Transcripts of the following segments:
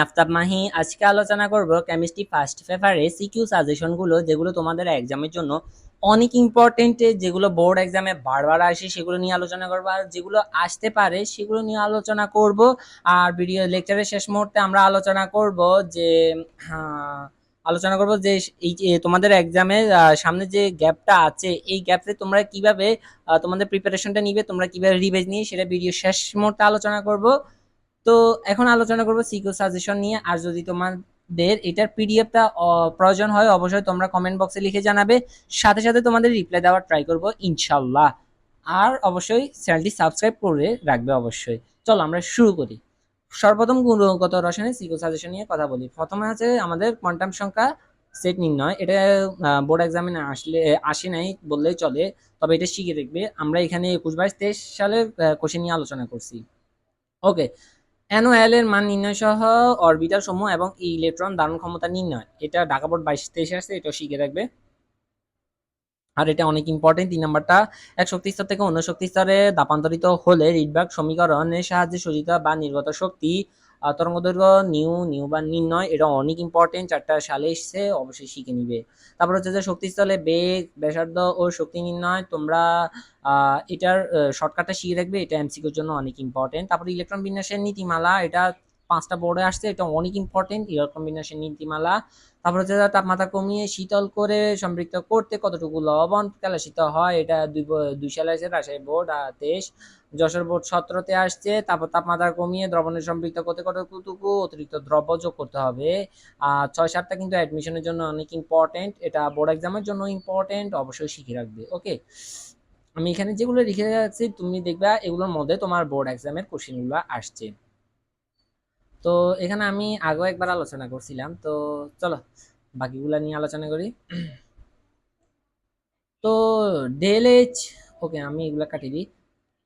আফতাব মাহি আজকে আলোচনা করব কেমিস্ট্রি ফার্স্ট পেপারে সিকিউ সাজেশন গুলো, যেগুলো তোমাদের এক্সামের জন্য অনেক ইম্পর্টেন্ট, যেগুলো বোর্ড এক্সামে বারবার আসে সেগুলো নিয়ে আলোচনা করব, আর যেগুলো আসতে পারে সেগুলো নিয়ে আলোচনা করব। আর ভিডিও লেকচারের শেষ মুহূর্তে আমরা আলোচনা করব যে আহ, আলোচনা করব যে এই যে তোমাদের এক্সামে সামনে যে গ্যাপটা আছে, এই গ্যাপে তোমরা কিভাবে তোমাদের প্রিপারেশনটা নিবে, তোমরা কিভাবে রিভাইজ নিয়ে সেটা ভিডিও শেষ মুহূর্তে আলোচনা করব। তো এখন আলোচনা করবো সিকিউ সাজেশন নিয়ে। আর যদি তোমাদের এটার পিডিএফটা প্রয়োজন হয়, অবশ্যই তোমরা কমেন্ট বক্সে লিখে জানাবে, সাথে সাথে তোমাদের রিপ্লাই দেওয়ার ট্রাই করব ইনশাল্লাহ। আর অবশ্যই চ্যানেলটি সাবস্ক্রাইব করে রাখবে অবশ্যই। চলো আমরা শুরু করি। সর্বপ্রথম গুণগত রসায়নের সিকিউ সাজেশন নিয়ে কথা বলি। প্রথমে আছে আমাদের কোয়ান্টাম সংখ্যা সেট নির্ণয়। এটা বোর্ড এক্সামে আসলে আসে নাই বললেই চলে, তবে এটা শিখে দেখবে। আমরা এখানে 21-22-23 সালের কোশ্চেন নিয়ে আলোচনা করছি। ওকে, NaOl এর মান নির্ণয় সহ অরবিটাল সমূহ এবং ইলেকট্রন ধারণ ক্ষমতা নির্ণয়, এটা ঢাকা বোর্ড 22-23 আসছে, এটা শিখে রাখবে। আর এটা অনেক ইম্পর্টেন্ট। 3 নাম্বারটা, এক শক্তি স্তর থেকে অন্য শক্তি স্তরে দাপান্তরিত হলে রিডবার্গ সমীকরণের সাহায্যে শোষিত বা নির্গত শক্তি তরঙ্গদৈর্ঘ্য নিউ নিউ বা নির্ণয়, এটা অনেক ইম্পর্টেন্ট। 4টা সালে এসছে, অবশ্যই শিখে নিবে। তারপর হচ্ছে যে শক্তিস্থলে বেগ, ব্যাসার্ধ ও শক্তি নির্ণয়, তোমরা এটার শর্টকাটটা শিখে রাখবে, এটা এমসিকিউর জন্য অনেক ইম্পর্টেন্ট। তারপর ইলেকট্রন বিন্যাসের নীতিমালা, এটা 5টা বোর্ডে আসছে, এটা অনেক ইম্পর্টেন্ট ইলেকট্রন বিন্যাসের নীতিমালা। তারপর হচ্ছে তাপমাত্রা কমিয়ে শীতল করে সম্পৃক্ত করতে কতটুকু লবণ কালাসিত হয়, এটা 2 সালে আছে রাজশাহী বোর্ড 23, যশোর বোর্ড 17-তে আসছে। তারপর তাপমাত্রা কমিয়ে দ্রবণের সম্পৃক্ত করতে কতটুকু অতিরিক্ত দ্রব্য যোগ করতে হবে। 6-7টা কিন্তু অ্যাডমিশনের জন্য অনেক ইম্পর্টেন্ট, এটা বোর্ড এক্সামের জন্য ইম্পর্টেন্ট, অবশ্যই শিখে রাখবে। ওকে, আমি এখানে যেগুলো লিখে রাখছি তুমি দেখবা এগুলোর মধ্যে তোমার বোর্ড এক্সামের কোশ্চেনগুলো আসছে। তো এখানে আমি আগেও একবার আলোচনা করছিলাম, তো চলো বাকিগুলা নিয়ে আলোচনা করি। তো ডেল এইচ, ওকে আমি এগুলা কাটিয়ে দিই।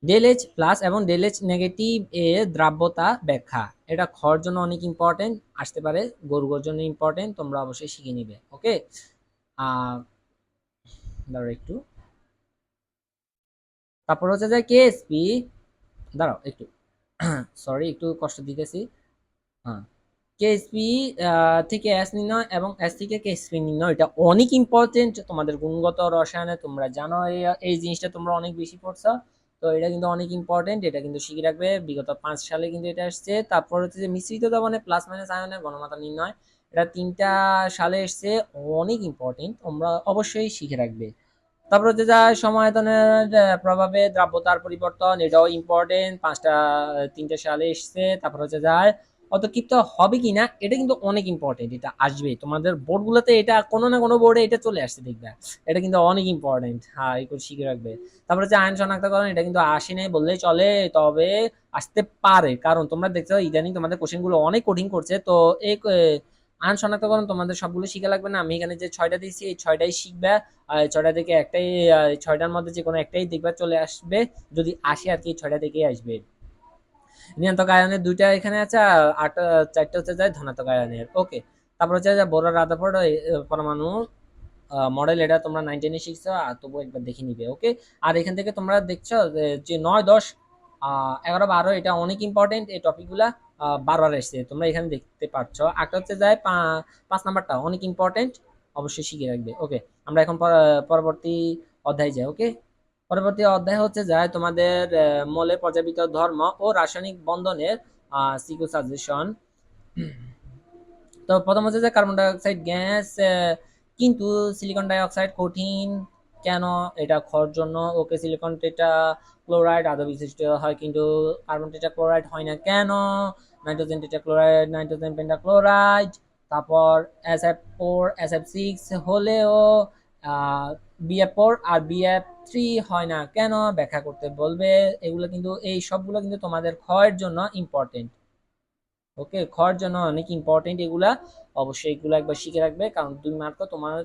ডেল এইচ প্লাস এবং ডেল এইচ নেগেটিভ এর দ্রাব্যতা ব্যাখ্যা, এটা খর জন্য অনেক ইম্পর্টেন্ট, আসতে পারে গরুর জন্য ইম্পর্টেন্ট, তোমরা অবশ্যই শিখে নিবে। ওকে, আহ দাঁড়াও একটু, তারপর হচ্ছে যে কেএসপি, দাঁড়াও একটু সরি একটু কষ্ট দিতেছি। হ্যাঁ, কেএসপি থেকে এস নির্ণয় এবং এস থেকে কেএসপি নির্ণয়, এটা অনেক ইম্পর্টেন্ট তোমাদের গুণগত রসায়নে, তোমরা জানো এই জিনিসটা তোমরা অনেক বেশি পড়ছো। তো এটা কিন্তু অনেক ইম্পর্টেন্ট, এটা কিন্তু শিখে রাখবে, বিগত 5 সালে কিন্তু এটা আসছে। তারপর হচ্ছে যে মিশ্রিত দ্রবণে প্লাস মাইনাস আয়নের ঘনমাত্রা নির্ণয়, এটা 3টা সালে এসছে, অনেক ইম্পর্টেন্ট, তোমরা অবশ্যই শিখে রাখবে। তারপর হচ্ছে যা সমায়তনের প্রভাবে দ্রাব্যতার পরিবর্তন, এটাও ইম্পর্টেন্ট, 3টা সালে এসছে। তারপর হচ্ছে যায় অতক্ষিপ্ত হবে কিনা, এটা কিন্তু অনেক ইম্পর্টেন্ট, এটা আসবে তোমাদের বোর্ডগুলোতে, এটা কোনো না কোনো বোর্ডে এটা চলে আসছে দেখবে, এটা কিন্তু অনেক ইম্পর্টেন্ট, হ্যাঁ এগুলো শিখে রাখবে। তারপর হচ্ছে আয়ন শনাক্তকরণ, এটা কিন্তু আসে নাই বললেই চলে, তবে আসতে পারে, কারণ তোমরা দেখছো ইদানিং তোমাদের কোশ্চেন গুলো অনেক কঠিন করছে। তো এই আয়ন শনাক্তকরণ তোমাদের সবগুলো শিখে লাগবে না, আমি এখানে যে 6টা দিয়েছি এই 6টাই শিখবে। আর 6টা থেকে একটাই, 6টার মধ্যে যে কোনো একটাই দেখবা চলে আসবে, যদি আসে আর কি, 6টা থেকেই আসবে। ঋণাত্মক আয়নের 2টা এখানে আছে, আর 4টা হচ্ছে যায় ধনাত্মক আয়নের। ওকে, তারপর হচ্ছে যে বোর রাদারফোর্ড পরমাণু মডেল, এটা তোমরা 9-10 এ শিখছো, আর তবু একবার দেখে নিবে। ওকে, আর এখান থেকে তোমরা দেখছো যে 9, 10, 11, 12, এটা অনেক ইম্পর্টেন্ট, এই টপিকগুলা বারবার এসছে, তোমরা এখানে দেখতে পাচ্ছ। একটা হচ্ছে যায় 5 নাম্বারটা অনেক ইম্পর্টেন্ট, অবশ্যই শিখে রাখবে। ওকে, আমরা এখন পরবর্তী অধ্যায় যাই। ওকে, পরবর্তী অধ্যায় হচ্ছে যায় তোমাদের মৌলের পর্যাবৃত্ত ধর্ম ও রাসায়নিক বন্ধনের সিকিউ সাজেশন। তো প্রথম হচ্ছে যে কার্বন ডাই অক্সাইড গ্যাস, কিন্তু সিলিকন ডাই অক্সাইড কঠিন কেন, এটা ক্ষর জন্য। ওকে, সিলিকন টেট্রা ক্লোরাইড আদা বিশিষ্ট হয়, কিন্তু কার্বন টেট্রা ক্লোরাইড হয় না কেন। Nitrogen tetra chloride, nitrogen pentachloride, তারপর SF4 SF6 হলেও BF4 আর BF3 হয় না কেন, ব্যাখ্যা করতে বলবে। এগুলো কিন্তু এই সবগুলো কিন্তু তোমাদের ক্ষয়ের জন্য ইম্পর্টেন্ট। ওকে, খর জন্য অনেক ইম্পর্টেন্ট এগুলা, অবশ্যই এগুলো একবার শিখে রাখবে, কারণ 2 মার্ক তোমার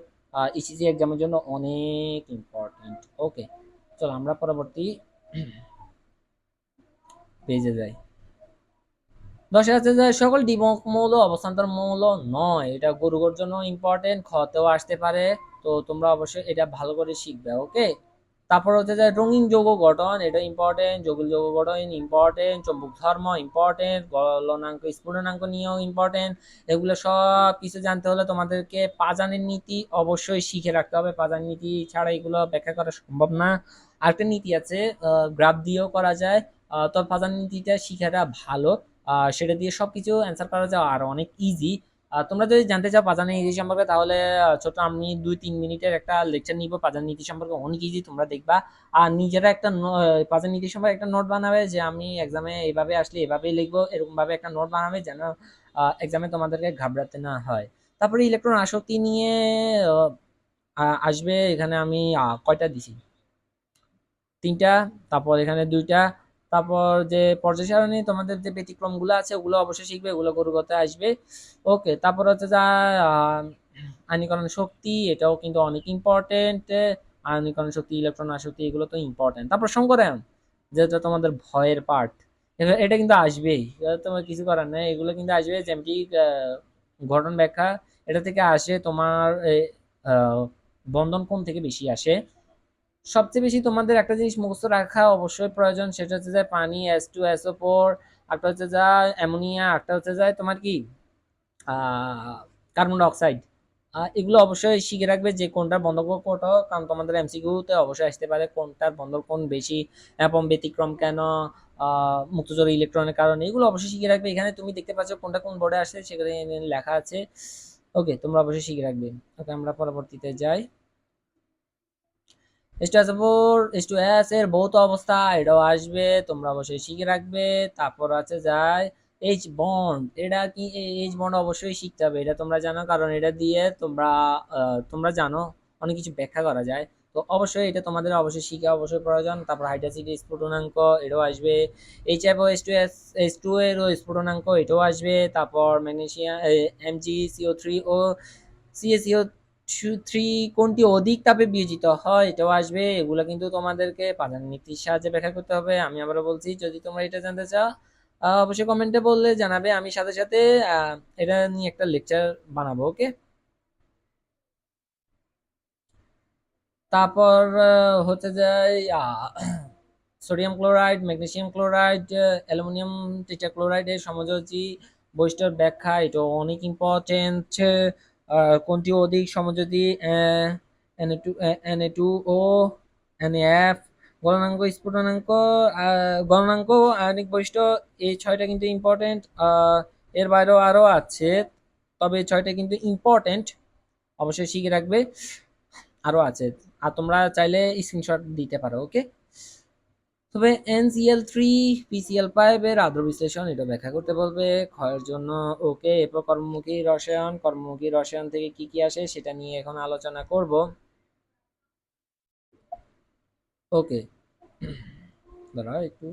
ইসিজি এক্সামের জন্য অনেক ইম্পর্টেন্ট। ওকে, চলো আমরা পরবর্তী পেজে যাই। 10 আছে যে সকল দ্বিমুখ মৌল অবস্থান্তর মৌল নয়, এটা গরুর জন্য ইম্পর্টেন্ট, খতেও আসতে পারে, তো তোমরা অবশ্যই এটা ভালো করে শিখবে। ওকে, তারপর হচ্ছে যে রঙিন যৌগ গঠন, এটা ইম্পর্টেন্ট। জটিল যৌগ গঠন ইম্পর্টেন্ট। চৌম্বক ধর্ম ইম্পর্টেন্ট। গলনাঙ্ক স্ফুটনাঙ্ক নিয়েও ইম্পর্টেন্ট। এগুলো সব কিছু জানতে হলে তোমাদেরকে পাজানের নীতি অবশ্যই শিখে রাখতে হবে। পাজানের নীতি ছাড়া এগুলো ব্যাখ্যা করা সম্ভব না। আরেকটা নীতি আছে, গ্রাফ দিয়েও করা যায়, তো পাজানের নীতিটা শিখাটা ভালো। সেটা দিয়ে সবকিছু অ্যান্সার করা যায় আর অনেক ইজি। তোমরা যদি জানতে চাও পাজানি নীতি সম্পর্কে, তাহলে ছোট আমি 2-3 মিনিটের একটা লেকচার নিব পাজানি নীতি সম্পর্কে, অনেক ইজি, তোমরা দেখবা। আর নিজেরা একটা পাজানি নীতি সম্পর্কে একটা নোট বানাবে, যে আমি এক্সামে এইভাবে আসলে এভাবেই লিখবো, এরকম ভাবে একটা নোট বানাবে, যেন এক্সামে তোমাদেরকে ঘাবড়াতে না হয়। তারপরে ইলেকট্রন আসক্তি নিয়ে আসবে। এখানে আমি কয়টা দিছি, 3টা। তারপর এখানে 2টা। তারপর যে পর্যায় সারণী তোমাদের যে ব্যতিক্রমগুলো আছে ওগুলো অবশ্যই শিখবে, ওগুলো গরুগতে আসবে। ওকে, তারপর হচ্ছে যা আয়নীকরণ শক্তি, এটাও কিন্তু অনেক ইম্পর্টেন্ট। আয়নীকরণ শক্তি, ইলেকট্রন আসক্তি, এগুলো তো ইম্পর্টেন্ট। তারপর সংকরায়ন, যেটা তোমাদের ভয়ের পার্ট, এটা কিন্তু আসবেই, এটা তোমার কিছু করার নেই, এগুলো কিন্তু আসবে। জ্যামিতিক গঠন ব্যাখ্যা, এটা থেকে আসে তোমার আহ, বন্ধন কোণ থেকে বেশি আসে। সবচেয়ে বেশি তোমাদের একটা জিনিস মুখস্থ রাখা অবশ্যই প্রয়োজন, সেটা হচ্ছে যে পানি, H2SO4, একটা হচ্ছে যা অ্যামোনিয়া, একটা হচ্ছে যায় তোমার কি কার্বন ডাইঅক্সাইড। এগুলো অবশ্যই শিখে রাখবে যে কোনটার বন্ধক কোনটা, কারণ তোমাদের এমসিকিউতে অবশ্যই আসতে পারে কোনটার বন্ধক কোন বেশি এবং ব্যতিক্রম কেন, মুক্তচর ইলেকট্রনের কারণে, এগুলো অবশ্যই শিখে রাখবে। এখানে তুমি দেখতে পাচ্ছ কোনটা কোন বোর্ডে আসছে, সেখানে লেখা আছে। ওকে, তোমরা অবশ্যই শিখে রাখবে। ওকে, আমরা পরবর্তীতে যাই। H2SO4 H2S এর ভৌত অবস্থা, এটাও আসবে, তোমরা অবশ্যই শিখে রাখবে। তারপর আছে যায় এইচ বন্ড, এটা কি, এইচ বন্ড অবশ্যই শিখতে হবে, এটা তোমরা জানো, কারণ এটা দিয়ে তোমরা জানো অনেক কিছু ব্যাখ্যা করা যায়। তো অবশ্যই এটা তোমাদের অবশ্যই শিখা অবশ্যই প্রয়োজন। তারপর হাইড্রোসিটি স্ফুটনাঙ্ক, এটাও আসবে। HFO H2S H2 এরও স্ফুটনাঙ্ক, এটাও আসবে। তারপর ম্যাগনেসিয়াম MgCO3 ও CaCO3 কোনটি অধিক তাপে বিয়োজিত হয়, এটাও আসবে। এগুলো কিন্তু তোমাদেরকে পাদাননীতির সাহায্যে ব্যাখ্যা করতে হবে। আমি আবারও বলছি, যদি তোমরা এটা জানতে চাও অবশ্যই কমেন্টে বললে জানাবে, আমি সাথে সাথে আহ, এটা নিয়ে একটা লেকচার বানাবো। ওকে, তারপর হচ্ছে যে sodium chloride, magnesium chloride, aluminium tetrachloride এর সমযোজী বৈশিষ্ট্যের ব্যাখ্যা, এটা অনেক ইম্পর্টেন্ট। কোনটি অধিক সমযোজী, Na2O, NaF, গলনাঙ্ক, স্ফুটনাঙ্ক, গলনাঙ্ক, আয়নিক বৈশিষ্ট্য, এই 6টা কিন্তু ইম্পর্টেন্ট। এর বাইরেও আরো আছে, তবে এই 6টা কিন্তু ইম্পর্টেন্ট, অবশ্যই শিখে রাখবে। আরো আছে, আর তোমরা চাইলে স্ক্রিনশট দিতে পারো। ওকে, তবে NCl3 PCl5 এর আদ্র বিশ্লেষণ, এটা ব্যাখ্যা করতে বলবে ক্ষয়ের জন্য। ওকে, এরপর কর্মমুখী রসায়ন, কর্মমুখী রসায়ন থেকে কি কি আসে সেটা নিয়ে এখন আলোচনা করব। ওকে, দাঁড়াও একটু।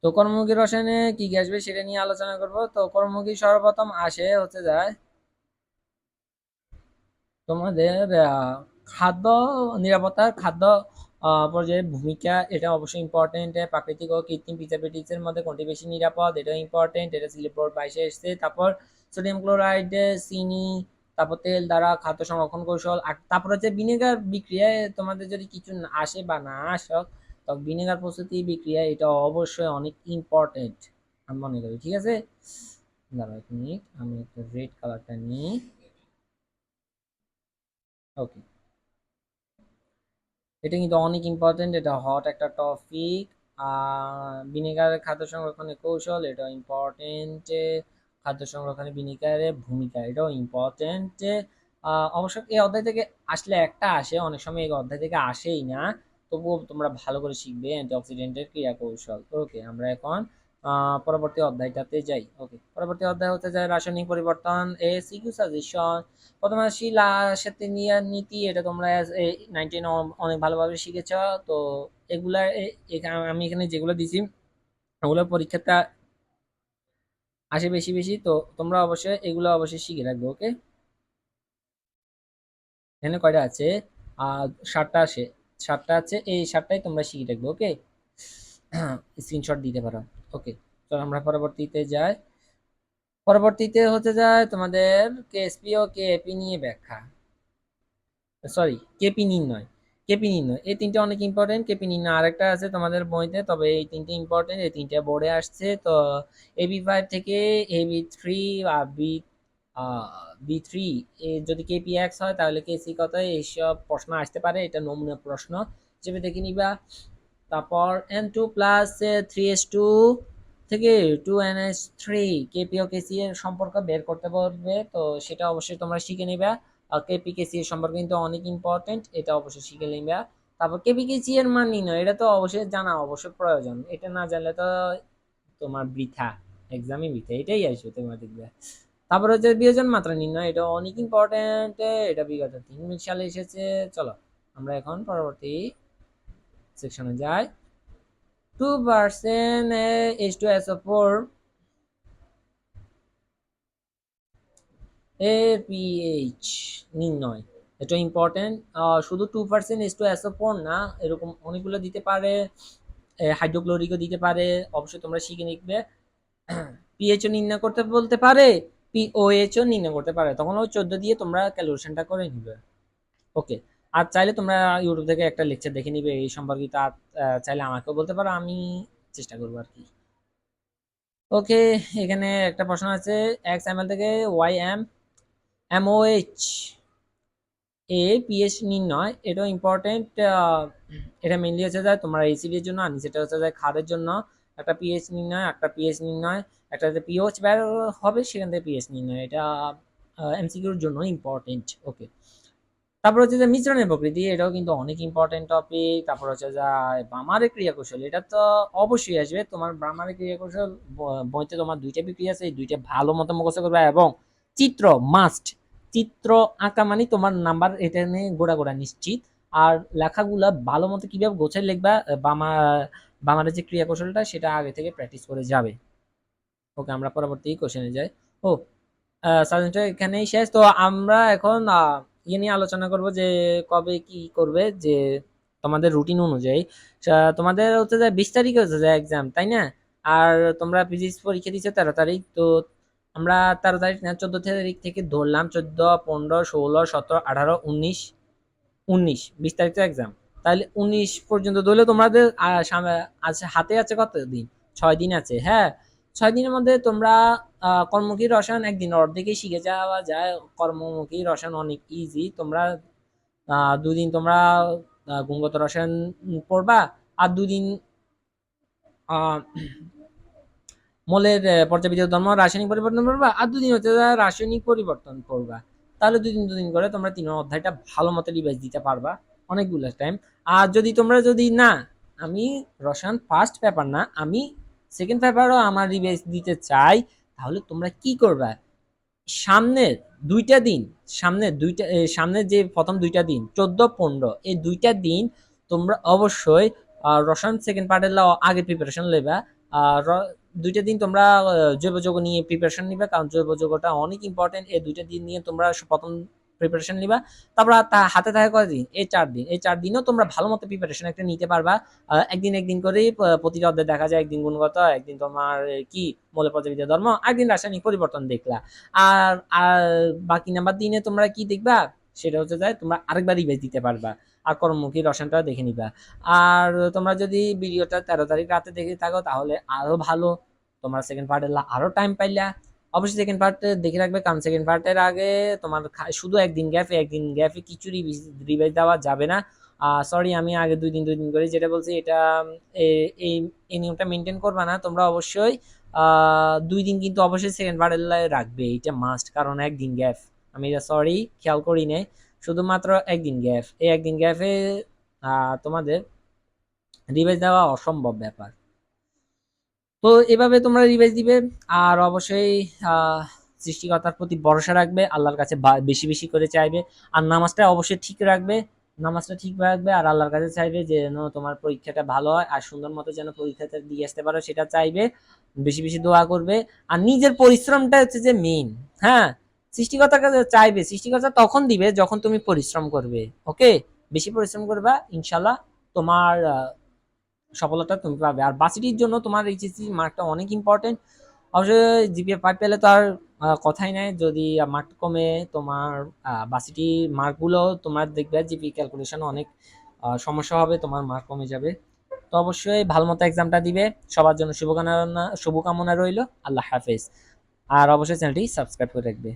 তো কর্মমুখী রসায়নে কি কি আসবে সেটা নিয়ে আলোচনা করব। তো কর্মমুখী সর্বপ্রথম আসে হচ্ছে যায় তোমাদের খাদ্য নিরাপত্তা, খাদ্য পর্যায়ে ভূমিকা, এটা অবশ্যই ইম্পর্টেন্ট। প্রাকৃতিক ও কৃত্রিম প্রিজারভেটিভস এর মধ্যে কোনটি বেশি নিরাপদ, এটা ইম্পর্টেন্ট, এটা সিলেক্ট বোর্ড 22 এসেছে। তারপর সোডিয়াম ক্লোরাইড, চিনি, তারপর তেল দ্বারা খাদ্য সংরক্ষণ কৌশল। আর তারপর হচ্ছে ভিনেগার বিক্রিয়ায় তোমাদের যদি কিছু আসে বা না আসক, তো ভিনেগার প্রস্তুতি বিক্রিয়া, এটা অবশ্যই অনেক ইম্পর্টেন্ট আমি মনে করি। ঠিক আছে, দাঁড়াও 1 মিনিট, আমি একটা রেড কালারটা নিই। ওকে, এটা কিন্তু অনেক ইম্পর্টেন্ট, এটা হট একটা টপিক। ভিনেগারের খাদ্য সংরক্ষণের কৌশল, এটা ইম্পর্টেন্ট। খাদ্য সংরক্ষণে ভিনেগারের ভূমিকা, এটাও ইম্পর্টেন্ট। অবশ্য এই অধ্যায় থেকে আসলে একটা আসে, অনেক সময় এই অধ্যায় থেকে আসেই না, তবুও তোমরা ভালো করে শিখবে অ্যান্টিঅক্সিডেন্টের ক্রিয়া কৌশল। ওকে, আমরা এখন পরবর্তী অধ্যায়টাতে যাই। ওকে, পরবর্তী অধ্যায় হতে যায় রাসায়নিক পরিবর্তন, এ সিকিউ সাজেশন। প্রথমে আসি লাসেথিনিয়ার নীতি, এটা তোমরা 19 অনেক ভালোভাবে শিখেছ। তো এগুলা আমি এখানে যেগুলো দিছি ওগুলো পরীক্ষাটা আসে বেশি বেশি, তো তোমরা অবশ্যই এগুলো অবশ্যই শিখে রাখবে। ওকে, এখানে কয়টা আছে, 7টা আসে, 7টা আছে, এই 7টাই তোমরা শিখে রাখবে। ওকে, স্ক্রিনশট দিতে পারো। ওকে, তো আমরা পরবর্তীতে যাই। পরবর্তীতে হতে যায় তোমাদের কেএসপি ও কেএপি নিয়ে ব্যাখ্যা। সরি, কেপি নির্ণয়। কেপি নির্ণয় এই তিনটে অনেক ইম্পর্টেন্ট। কেপি নির্ণয় আরেকটা আছে তোমাদের বইতে, তবে এই তিনটে ইম্পর্টেন্ট, এই তিনটে বোর্ডে আসছে। তো এবি 5 থেকে এবি 3 আর বি 3 যদি কেপি হয় তাহলে কেসি কত, এইসব প্রশ্ন আসতে পারে, এটা নমুনা প্রশ্ন হিসেবে দেখে নিবা। তারপর N2+3S2 থেকে 2NH3 কেপি ও কেসি এর সম্পর্ক বের করতে পারবে, তো সেটা অবশ্যই তোমরা শিখে নিবা। কেপি কেসি এর সম্পর্ক কিন্তু অনেক ইম্পর্টেন্ট, এটা অবশ্যই শিখে নিবা। তারপর কেপি কেসি এর মান নির্ণয়, এটা তো অবশ্যই জানা অবশ্যই প্রয়োজন, এটা না জানলে তো তোমার বৃথা, এক্সামই বৃথা, এটাই আসবে তোমার দেখবে। তারপর হচ্ছে বিয়োজন মাত্রা নির্ণয়, এটা অনেক ইম্পর্টেন্ট, এটা বিগত 3 সালে এসেছে। চলো আমরা এখন পরবর্তী সেকশনে যাই। 2% H2SO4 APH নির্ণয়, এটা ইম্পর্টেন্ট। শুধু 2% H2SO4 না, এরকম অনেকগুলো দিতে পারে, হাইড্রোক্লোরিকও দিতে পারে, অবশ্যই তোমরা শিখে নিবে। পিএইচও নির্ণয় করতে বলতে পারে, পিওএইচও নির্ণয় করতে পারে, তখন ওই 14 দিয়ে তোমরা ক্যালকুলেশনটা করে নিবে। ওকে। আর চাইলে তোমরা ইউটিউব থেকে একটা লেকচার দেখে নিবে এই সম্পর্কিত, আর চাইলে আমাকেও বলতে পারো, আমি চেষ্টা করবো আর কি। ওকে, এখানে একটা প্রশ্ন আছে, XML থেকে YMMOH এ পিএইচ নির্ণয়, এটাও ইম্পর্টেন্ট। এটা মেনলি হচ্ছে যায় তোমার এসিডি এর জন্য, আর নিচেটা হচ্ছে যায় ক্ষারের জন্য। একটা পিএইচ নির্ণয়, একটা পিএইচ নির্ণয়, একটা যে পিওএইচ বের হবে সেখান থেকে পিএইচ নির্ণয়, এটা এমসিকিউর জন্য ইম্পর্টেন্ট। ওকে। তারপর হচ্ছে যে মিশ্রণের প্রকৃতি, এটাও কিন্তু অনেক ইম্পর্টেন্ট টপিক। তারপর হচ্ছে যে ব্রামারের ক্রিয়া কৌশল, এটা তো অবশ্যই আসবে তোমার ব্রামারের ক্রিয়া কৌশল বইতে, তোমার দুইটা বিক্রিয়া আছে, এই দুইটা ভালো মতো মুখস্থ করবে। এবং চিত্র মাস্ট, চিত্র আঁকা মানে তোমার নাম্বার এটা নিয়ে গোড়া গোড়া নিশ্চিত। আর লেখাগুলা ভালো মতো কিভাবে গোছায় লিখবা, বামারের যে ক্রিয়া কৌশলটা সেটা আগে থেকে প্র্যাকটিস করে যাবে। ওকে, আমরা পরবর্তী কোশ্চেনে যাই। ও, সাজেশনটা এখানেই শেষ। তো আমরা এখন ইয়ে নিয়ে আলোচনা করব যে কবে কি করবে, যে তোমাদের রুটিন অনুযায়ী। তোমাদের হচ্ছে যে 20 তারিখে হচ্ছে যে এক্সাম, তাই না? আর তোমরা ফিজিক্স পরীক্ষা দিচ্ছ 13 তারিখ, তো আমরা 13 তারিখ না 14 তারিখ থেকে ধরলাম, 14, 15, 16, 17, 18, 19, 20 তারিখ তো এক্সাম। তাহলে 19 পর্যন্ত ধরলে তোমাদের আছে হাতে আছে কত দিন, 6 দিন আছে। হ্যাঁ, 6 দিনের মধ্যে তোমরা কর্মমুখী রসায়ন একদিন অর্ধেকই শিখে যাওয়া যায়। কর্মমুখী রসায়ন অনেক ইজি, তোমরা 2 দিন তোমরা গুণগত রসায়ন পড়বা, আর 2 দিন আহ মৌলের পর্যাবৃত্ত ধর্ম রাসায়নিক পরিবর্তন পড়বা, আর 2 দিন হচ্ছে রাসায়নিক পরিবর্তন পড়বা। তাহলে 2 দিন করে তোমরা 3 অধ্যায়টা ভালো মতো রিভাইজ দিতে পারবা অনেকগুলো টাইম। আর যদি তোমরা যদি না, আমি রসায়ন ফার্স্ট পেপার না, আমি সেকেন্ড পেপারও আমার রিভাইজ দিতে চাই, তাহলে তোমরা কি করবা, সামনের 2টা দিন, সামনের যে প্রথম 2টা দিন 14, 15, এই 2টা দিন তোমরা অবশ্যই রসায়ন সেকেন্ড পার্টের আগে প্রিপারেশন নেবা। আর 2টা দিন তোমরা জৈব যৌগ নিয়ে প্রিপারেশন নিবা, কারণ জৈব যৌগটা অনেক ইম্পর্টেন্ট। এই 2টা দিন নিয়ে তোমরা প্রথম প্রিপারেশন নিবা। তারপর হাতে থাকে কয়দিন, এই 4 দিন, এই 4 দিনও তোমরা ভালো মতো প্রিপারেশন একটা নিতে পারবা। একদিন একদিন করেই প্রতিটা অধ্যায় দেখা যায়, একদিন গুণগত, একদিন তোমার কি মৌলের পর্যাবৃত্ত ধর্ম, একদিন রাসায়নিক পরিবর্তন দেখলা। আর আর বাকি নাম্বার দিনে তোমরা কি দেখবা, সেটা হচ্ছে যায় তোমরা আরেকবার রিভাইজ দিতে পারবা, আর কর্মমুখী রসায়নটা দেখে নিবা। আর তোমরা যদি ভিডিওটা 13 তারিখ রাতে দেখে থাকো তাহলে আরো ভালো, তোমরা সেকেন্ড পার্টের আরো টাইম পাইলা। অবশ্যই সেকেন্ড পার্ট দেখে রাখবে, কারণ সেকেন্ড পার্টের আগে তোমার শুধু একদিন গ্যাপে কিছু রিভাইজ দেওয়া যাবে না। সরি, আমি আগে 2 দিন করে যেটা বলছি, এটা এই এই নিয়মটা মেনটেন করবা না তোমরা অবশ্যই। 2 দিন কিন্তু অবশ্যই সেকেন্ড পার্টের রাখবে, এটা মাস্ট, কারণ একদিন গ্যাপ, আমি এটা সরি খেয়াল করি নাই, শুধুমাত্র একদিন গ্যাপ, এই একদিন গ্যাপে তোমাদের রিভাইজ দেওয়া অসম্ভব ব্যাপার। তো এভাবে তোমরা রিভাইজ দিবে। আর অবশ্যই আহ সৃষ্টিকর্তার প্রতি ভরসা রাখবে, আল্লাহর কাছে বেশি বেশি করে চাইবে। আর নামাজটা অবশ্যই ঠিক রাখবে, নামাজটা ঠিক রাখবে, আর আল্লাহর কাছে চাইবে যে যেন তোমার পরীক্ষাটা ভালো হয়, আর সুন্দর মতো যেন পরীক্ষাটা দিয়ে আসতে পারো সেটা চাইবে, বেশি বেশি দোয়া করবে। আর নিজের পরিশ্রমটা হচ্ছে যে মেইন। হ্যাঁ, সৃষ্টিকর্তার কাছে চাইবে, সৃষ্টিকর্তা তখন দিবে যখন তুমি পরিশ্রম করবে। ওকে, বেশি পরিশ্রম করবা, ইনশাল্লাহ তোমার সফলতা তুমি পাবে। আর ভার্সিটির জন্য তোমার এইচএসসি মার্কটা অনেক ইম্পর্টেন্ট, অবশ্যই জিপিএ 5 পেলে তো আর কথাই নাই। যদি মার্ক কমে তোমার ভার্সিটি মার্কগুলো তোমার দেখবে জিপি ক্যালকুলেশন অনেক সমস্যা হবে, তোমার মার্ক কমে যাবে। তো অবশ্যই ভালো মতো এক্সামটা দিবে। সবার জন্য শুভকামনা রইল। আল্লাহ হাফেজ। আর অবশ্যই চ্যানেলটি সাবস্ক্রাইব করে রাখবে।